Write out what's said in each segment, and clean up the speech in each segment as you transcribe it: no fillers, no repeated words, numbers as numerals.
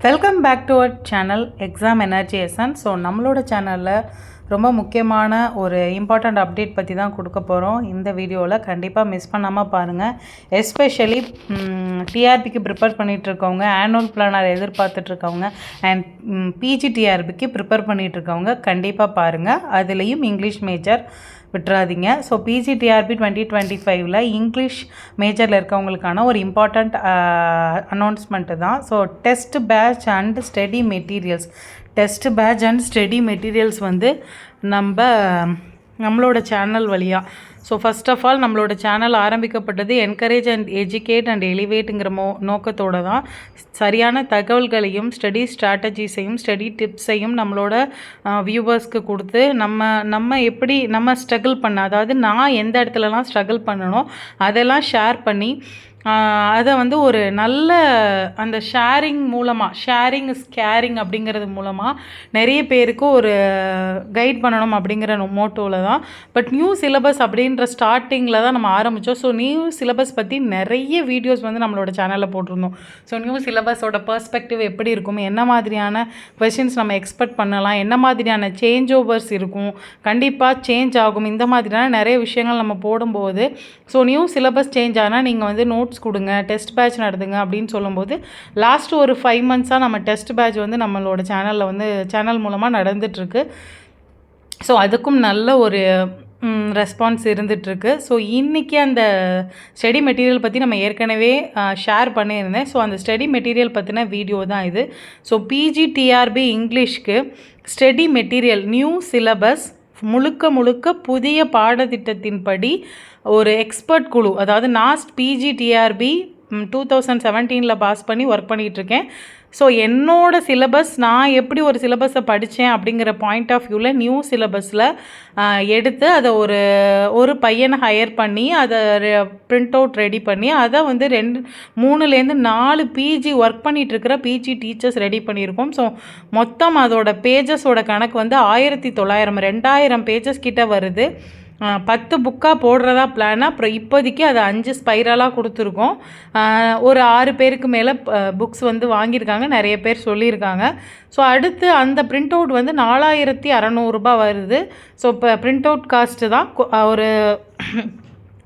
Welcome back to our channel exam energy எசன். So நம்மளோட சேனலில் ரொம்ப முக்கியமான ஒரு இம்பார்ட்டண்ட் அப்டேட் பற்றி தான் கொடுக்க போகிறோம். இந்த வீடியோவில் கண்டிப்பாக மிஸ் பண்ணாமல் பாருங்கள். எஸ்பெஷலி டிஆர்பிக்கு ப்ரிப்பேர் பண்ணிகிட்ருக்கவங்க, ஆனுவல் பிளானர் எதிர்பார்த்துட்ருக்கவங்க அண்ட் பிஜி டிஆர்பிக்கு ப்ரிப்பேர் பண்ணிகிட்ருக்கவங்க கண்டிப்பாக பாருங்கள். அதுலேயும் இங்கிலீஷ் மேஜர் விட்டுறாதீங்க. ஸோ பிஜிடிஆர்பி 2025 இங்கிலீஷ் மேஜரில் இருக்கவங்களுக்கான ஒரு இம்பார்ட்டண்ட் அனௌன்ஸ்மெண்ட்டு தான். So test batch and study materials வந்து நம்மளோட சேனல் வழியாக. ஸோ ஃபஸ்ட் ஆஃப் ஆல் நம்மளோட சேனல் ஆரம்பிக்கப்பட்டது என்கரேஜ் அண்ட் எஜுகேட் அண்ட் எலிவேட்டுங்கிற நோக்கத்தோடு தான். சரியான தகவல்களையும் ஸ்டடி ஸ்ட்ராட்டஜிஸையும் ஸ்டடி டிப்ஸையும் நம்மளோட வியூவர்ஸ்க்கு கொடுத்து நம்ம எப்படி நம்ம ஸ்ட்ரகிள் பண்ண, அதாவது நான் எந்த இடத்துலலாம் ஸ்ட்ரகிள் பண்ணணும் அதெல்லாம் ஷேர் பண்ணி அதை வந்து ஒரு நல்ல அந்த ஷேரிங் இஸ் கேரிங் அப்படிங்கிறது மூலமாக நிறைய பேருக்கு ஒரு கைட் பண்ணணும் அப்படிங்கிற மோட்டோவில் தான். பட் நியூ சிலபஸ் அப்படின்ற ஸ்டார்டிங்கில் தான் நம்ம ஆரம்பித்தோம். ஸோ நியூ சிலபஸ் பற்றி நிறைய வீடியோஸ் வந்து நம்மளோட சேனலில் போட்டிருந்தோம். ஸோ நியூ சிலபஸோட பெர்ஸ்பெக்டிவ் எப்படி இருக்கும், என்ன மாதிரியான கொஷின்ஸ் நம்ம எக்ஸ்பெக்ட் பண்ணலாம், என்ன மாதிரியான சேஞ்ச் ஓவர்ஸ் இருக்கும், கண்டிப்பாக சேஞ்ச் ஆகும், இந்த மாதிரியான நிறைய விஷயங்கள் நம்ம போடும்போது ஸோ நியூ சிலபஸ் சேஞ்ச் ஆனால் நீங்கள் வந்து நோட்ஸ் கொடுங்க, டெஸ்ட் பேட்ச் நடத்துங்க அப்படின்னு சொல்லும்போது லாஸ்ட் ஒரு 5 months நம்ம டெஸ்ட் பேட்ச் வந்து நம்மளோட சேனலில் வந்து சேனல் மூலமாக நடந்துகிட்ருக்கு. ஸோ அதுக்கும் நல்ல ஒரு ரெஸ்பான்ஸ் இருந்துகிட்ருக்கு. ஸோ இன்றைக்கி அந்த ஸ்டடி மெட்டீரியல் பற்றி நம்ம ஏற்கனவே ஷேர் பண்ணியிருந்தேன். ஸோ அந்த ஸ்டடி மெட்டீரியல் பற்றின வீடியோ தான் இது. ஸோ பிஜிடிஆர்பி இங்கிலீஷ்க்கு ஸ்டடி மெட்டீரியல் நியூ சிலபஸ் முழுக்க புதிய பாடத்திட்டத்தின்படி ஒரு எக்ஸ்பர்ட் குழு, அதாவது நான் பிஜிடிஆர்பி 2017 பாஸ் பண்ணி ஒர்க் பண்ணிகிட்ருக்கேன். ஸோ என்னோட சிலபஸ், நான் எப்படி ஒரு சிலபஸை படித்தேன் அப்படிங்கிற பாயிண்ட் ஆஃப் வியூவில் நியூ சிலபஸில் எடுத்து அதை ஒரு பையனை ஹையர் பண்ணி அதை பிரிண்ட் அவுட் ரெடி பண்ணி அதை வந்து 3லேருந்து 4 பிஜி ஒர்க் பண்ணிகிட்ருக்கிற பிஜி டீச்சர்ஸ் ரெடி பண்ணியிருக்கோம். ஸோ மொத்தம் அதோட பேஜஸோட கணக்கு வந்து 1900 பேஜஸ் கிட்ட வருது. 10 புக்காக போடுறதா பிளான். அப்புறம் இப்போதைக்கு அது 5 ஸ்பைரலாக கொடுத்துருக்கோம். ஒரு 6 பேருக்கு மேலே புக்ஸ் வந்து வாங்கியிருக்காங்க, நிறைய பேர் சொல்லியிருக்காங்க. ஸோ அடுத்து அந்த பிரிண்ட் அவுட் வந்து 4600 வருது. ஸோ இப்போ பிரிண்ட் அவுட் காஸ்ட்டு தான் ஒரு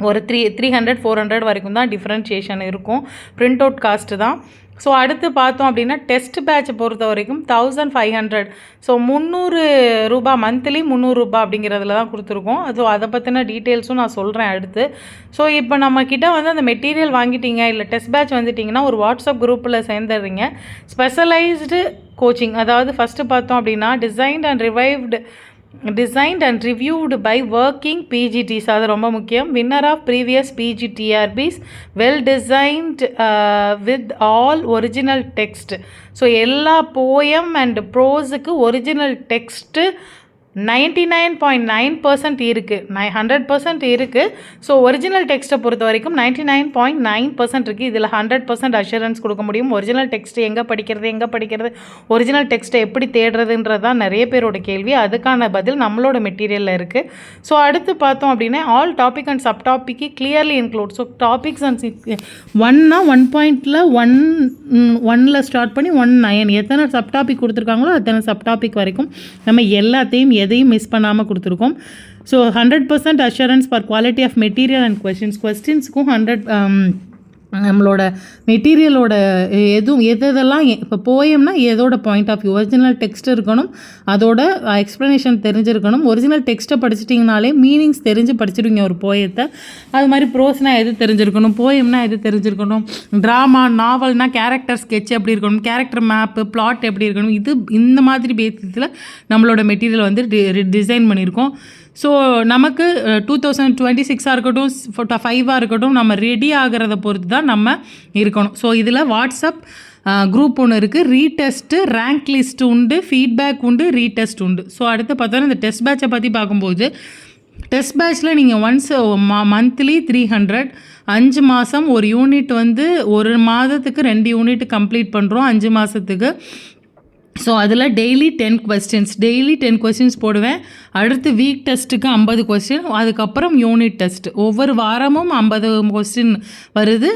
300-400 வரைக்கும் தான் டிஃப்ரென்ஷியேஷன் இருக்கும். பிரிண்ட் அவுட் காஸ்ட்டு தான். ஸோ அடுத்து பார்த்தோம் அப்படின்னா டெஸ்ட் பேட்சை பொறுத்த வரைக்கும் 1500. ஸோ 300 ரூபா, மந்த்லி 300 ரூபா அப்படிங்கிறதுல தான் கொடுத்துருக்கோம். ஸோ அதை பற்றின டீட்டெயில்ஸும் நான் சொல்கிறேன் அடுத்து. ஸோ இப்போ நம்மக்கிட்ட வந்து அந்த மெட்டீரியல் வாங்கிட்டீங்க, இல்லை டெஸ்ட் பேட்ச் வந்துட்டிங்கன்னா ஒரு வாட்ஸ்அப் குரூப்பில் சேர்ந்துடுறீங்க. ஸ்பெஷலைஸ்டு கோச்சிங், அதாவது ஃபஸ்ட்டு பார்த்தோம் அப்படின்னா designed and reviewed by working PGTs, அது ரொம்ப முக்கியம். Winner of previous PGTRBs, well designed with all original text. So எல்லா போயம் அண்ட் ப்ரோஸுக்கு ஒரிஜினல் டெக்ஸ்ட்டு 99.9% இருக்குது, 100% இருக்குது. ஸோ ஒரிஜினல் டெக்ஸ்ட்டை பொறுத்த வரைக்கும் 99.9% இருக்குது. இதில் 100% அஷூரன்ஸ் கொடுக்க முடியும். ஒரிஜினல் டெக்ஸ்ட்டு எங்கே படிக்கிறது, ஒரிஜினல் டெக்ஸ்ட்டை எப்படி தேடுறதுன்றது தான் நிறைய பேரோட கேள்வி. அதுக்கான பதில் நம்மளோட மெட்டீரியலில் இருக்குது. ஸோ அடுத்து பார்த்தோம் அப்படின்னா all topic and sub topic clearly include. So topics and 1.1 start பண்ணி 19 எத்தனை சப் டாபிக் கொடுத்துருக்காங்களோ அத்தனை சப் டாபிக் வரைக்கும் நம்ம எல்லாத்தையும் எதையும் மிஸ் பண்ணாமல் கொடுத்துருக்கோம். So 100% assurance for quality of material and கொஸ்டின்ஸுக்கும் 100 நம்மளோட மெட்டீரியலோட எதெல்லாம் இப்போ போயம்னா எதோட point of view, original text இருக்கணும், அதோட எக்ஸ்ப்ளனேஷன் தெரிஞ்சிருக்கணும். ஒரிஜினல் டெக்ஸ்ட்டை படிச்சிட்டிங்கனாலே மீனிங்ஸ் தெரிஞ்சு படிச்சிடுவீங்க ஒரு போயத்தை. அது மாதிரி ப்ரோஸ்னால் எது தெரிஞ்சிருக்கணும், போயம்னா எது தெரிஞ்சிருக்கணும், ட்ராமா நாவல்னால் கேரக்டர் ஸ்கெட்ச் எப்படி இருக்கணும், கேரக்டர் மேப்பு, பிளாட் எப்படி இருக்கணும், இந்த மாதிரி பேசிஸில் நம்மளோட மெட்டீரியல் வந்து டிசைன் பண்ணியிருக்கோம். ஸோ நமக்கு 2026 இருக்கட்டும் 5 இருக்கட்டும் நம்ம ரெடி ஆகிறத பொறுத்து தான் நம்ம இருக்கணும். ஸோ இதில் வாட்ஸ்அப் குரூப் ஒன்று இருக்குது, ரீடெஸ்ட்டு, ரேங்க் லிஸ்ட் உண்டு, ஃபீட்பேக் உண்டு, ரீடெஸ்ட் உண்டு. ஸோ அடுத்து பார்த்தோன்னா இந்த டெஸ்ட் பேட்சை பற்றி பார்க்கும்போது டெஸ்ட் பேட்சில் நீங்கள் ஒன்ஸ் மந்த்லி 300, 5 மாதம் ஒரு யூனிட் வந்து ஒரு மாதத்துக்கு 2 யூனிட் கம்ப்ளீட் பண்ணுறோம். 5 மாதத்துக்கு ஸோ அதில் டெய்லி 10 கொஸ்டின்ஸ் போடுவேன். அடுத்து வீக் டெஸ்ட்டுக்கு 50 கொஸ்டின், அதுக்கப்புறம் யூனிட் டெஸ்ட். ஒவ்வொரு வாரமும் 50 கொஸ்டின் வருது.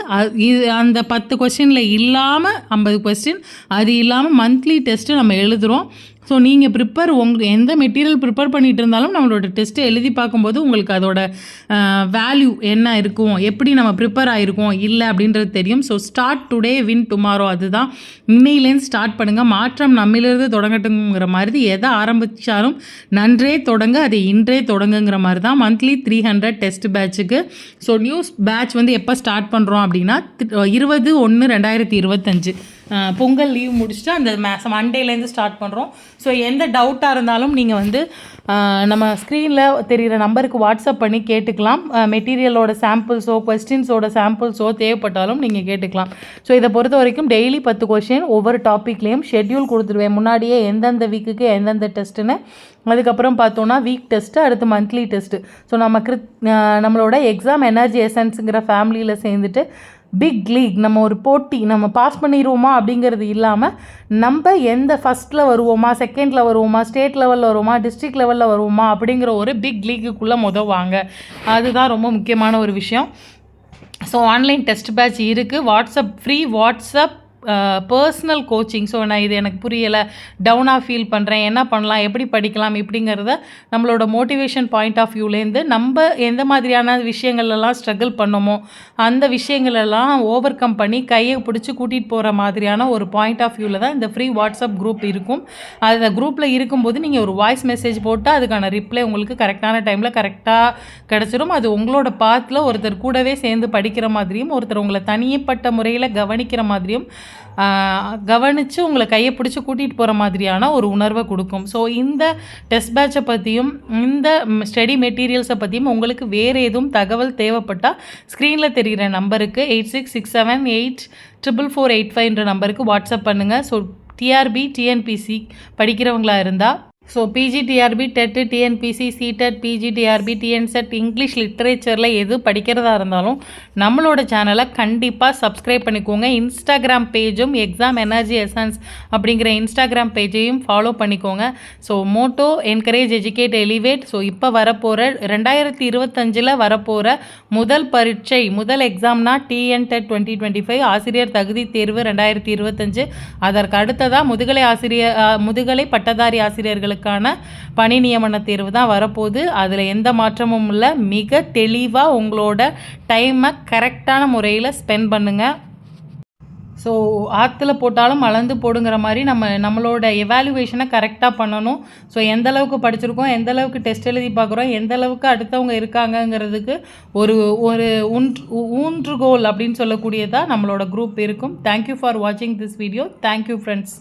அந்த 10 கொஸ்டினில் இல்லாமல் 50 கொஸ்டின், அது இல்லாமல் மந்த்லி டெஸ்ட்டு நம்ம எழுதுகிறோம். ஸோ நீங்கள் எந்த மெட்டீரியல் ப்ரிப்பேர் பண்ணிகிட்டு இருந்தாலும் நம்மளோட டெஸ்ட்டை எழுதி பார்க்கும்போது உங்களுக்கு அதோட வேல்யூ என்ன இருக்கும், எப்படி நம்ம ப்ரிப்பேர் ஆகிருக்கோம் இல்லை அப்படின்றது தெரியும். So start today win tomorrow, அதுதான் இன்னையிலேருந்து ஸ்டார்ட் பண்ணுங்கள். மாற்றம் நம்மிலிருந்து தொடங்கட்டுங்கிற மாதிரி எதை ஆரம்பித்தாலும் நன்றே தொடங்க, அதை இன்றே தொடங்குங்கிற மாதிரி தான். மந்த்லி 300 டெஸ்ட் பேட்சுக்கு. ஸோ நியூஸ் பேட்ச் எப்போ ஸ்டார்ட் பண்ணுறோம் அப்படின்னா 20/1/2025 பொங்கல் லீவ் முடிச்சுட்டு அந்த மண்டேலேருந்து ஸ்டார்ட் பண்ணுறோம். ஸோ எந்த டவுட்டாக இருந்தாலும் நீங்கள் நம்ம ஸ்க்ரீனில் தெரிகிற நம்பருக்கு வாட்ஸ்அப் பண்ணி கேட்டுக்கலாம். மெட்டீரியலோட சாம்பிள்ஸோ கொஸ்டின்ஸோட சாம்பிள்ஸோ தேவைப்பட்டாலும் நீங்கள் கேட்டுக்கலாம். ஸோ இதை பொறுத்த வரைக்கும் டெய்லி 10 கொஸ்டின் ஒவ்வொரு டாப்பிக்லேயும் ஷெட்யூல் கொடுத்துருவேன் முன்னாடியே, எந்தெந்த வீக்குக்கு எந்தெந்த டெஸ்ட்டுன்னு. அதுக்கப்புறம் பார்த்தோன்னா வீக் டெஸ்ட்டு, அடுத்து மந்த்லி டெஸ்ட்டு. ஸோ நம்மளோட எக்ஸாம் எனர்ஜி எசன்ஸுங்கிற ஃபேமிலியில் சேர்ந்துட்டு பிக் லீக், நம்ம ஒரு போட்டி, நம்ம பாஸ் பண்ணிடுவோமா அப்படிங்கிறது இல்லாமல் நம்ம எந்த ஃபஸ்ட்டில் வருவோமா, செகண்டில் வருவோமா, ஸ்டேட் லெவலில் வருவோமா, டிஸ்ட்ரிக்ட் லெவலில் வருவோமா அப்படிங்கிற ஒரு பிக் லீக்குள்ளே வாங்க. அதுதான் ரொம்ப முக்கியமான ஒரு விஷயம். ஸோ ஆன்லைன் டெஸ்ட் பேட்ச் இருக்குது. Free WhatsApp personal coaching. So நான் இது எனக்கு புரியலை, டவுனாக ஃபீல் பண்ணுறேன், என்ன பண்ணலாம், எப்படி படிக்கலாம் இப்படிங்கிறத நம்மளோட மோட்டிவேஷன் பாயிண்ட் ஆஃப் வியூலேருந்து நம்ம எந்த மாதிரியான விஷயங்கள்லாம் ஸ்ட்ரகிள் பண்ணோமோ அந்த விஷயங்களெல்லாம் ஓவர் கம் பண்ணி கையை பிடிச்சி கூட்டிகிட்டு போகிற மாதிரியான ஒரு பாயிண்ட் ஆஃப் வியூவில் தான் இந்த ஃப்ரீ வாட்ஸ்அப் குரூப் இருக்கும். அந்த குரூப்பில் இருக்கும்போது நீங்கள் ஒரு வாய்ஸ் மெசேஜ் போட்டால் அதுக்கான ரிப்ளை உங்களுக்கு கரெக்டான டைமில் கரெக்டாக கிடச்சிரும். அது உங்களோட பாத்தில் ஒருத்தர் கூடவே சேர்ந்து படிக்கிற மாதிரியும், ஒருத்தர் உங்களை தனிப்பட்ட முறையில் கவனிக்கிற மாதிரியும், கவனித்து உங்களை கையை பிடிச்சி கூட்டிகிட்டு போகிற மாதிரியான ஒரு உணர்வை கொடுக்கும். ஸோ இந்த டெஸ்ட் பேட்சை பற்றியும் இந்த ஸ்டடி மெட்டீரியல்ஸை பற்றியும் உங்களுக்கு வேறு எதுவும் தகவல் தேவைப்பட்டால் ஸ்க்ரீனில் தெரிகிற நம்பருக்கு 8667844485 நம்பருக்கு வாட்ஸ்அப் பண்ணுங்கள். ஸோ டிஆர்பி டிஎன்பிசி படிக்கிறவங்களா இருந்தால், so PGTRB, TET, TNPSC, CTET, PGTRB, TNSET, English லிட்ரேச்சரில் எது படிக்கிறதா இருந்தாலும் நம்மளோட சேனலை கண்டிப்பாக சப்ஸ்கிரைப் பண்ணிக்கோங்க. இன்ஸ்டாகிராம் பேஜும் எக்ஸாம் எனர்ஜி எசன்ஸ் அப்படிங்கிற இன்ஸ்டாகிராம் பேஜையும் ஃபாலோ பண்ணிக்கோங்க. So motto encourage educate elevate. So இப்போ வரப்போகிற 2025 வரப்போகிற முதல் பரீட்சை, முதல் எக்ஸாம்னா டிஎன்டெட் 2025 ஆசிரியர் தகுதி தேர்வு 2025. அதற்கு அடுத்ததாக முதுகலை பட்டதாரி ஆசிரியர்களுக்கு பணி நியமன தேர்வு தான் வரப்போகுது. அதில் எந்த மாற்றமும் இல்லை. மிக தெளிவாக உங்களோட டைமை கரெக்டான முறையில் ஸ்பெண்ட் பண்ணுங்கள். ஸோ ஆற்றுல போட்டாலும் அளந்து போடுங்கிற மாதிரி நம்மளோட எவாலுவேஷனை கரெக்டாக பண்ணணும். ஸோ எந்த அளவுக்கு படிச்சிருக்கோம், எந்த அளவுக்கு டெஸ்ட் எழுதி பார்க்குறோம், எந்த அளவுக்கு அடுத்தவங்க இருக்காங்கங்கிறதுக்கு ஒரு ஊன்றுகோல் அப்படின்னு சொல்லக்கூடியதாக நம்மளோட குரூப் இருக்கும். தேங்க்யூ ஃபார் வாட்சிங் திஸ் வீடியோ. Thank you friends.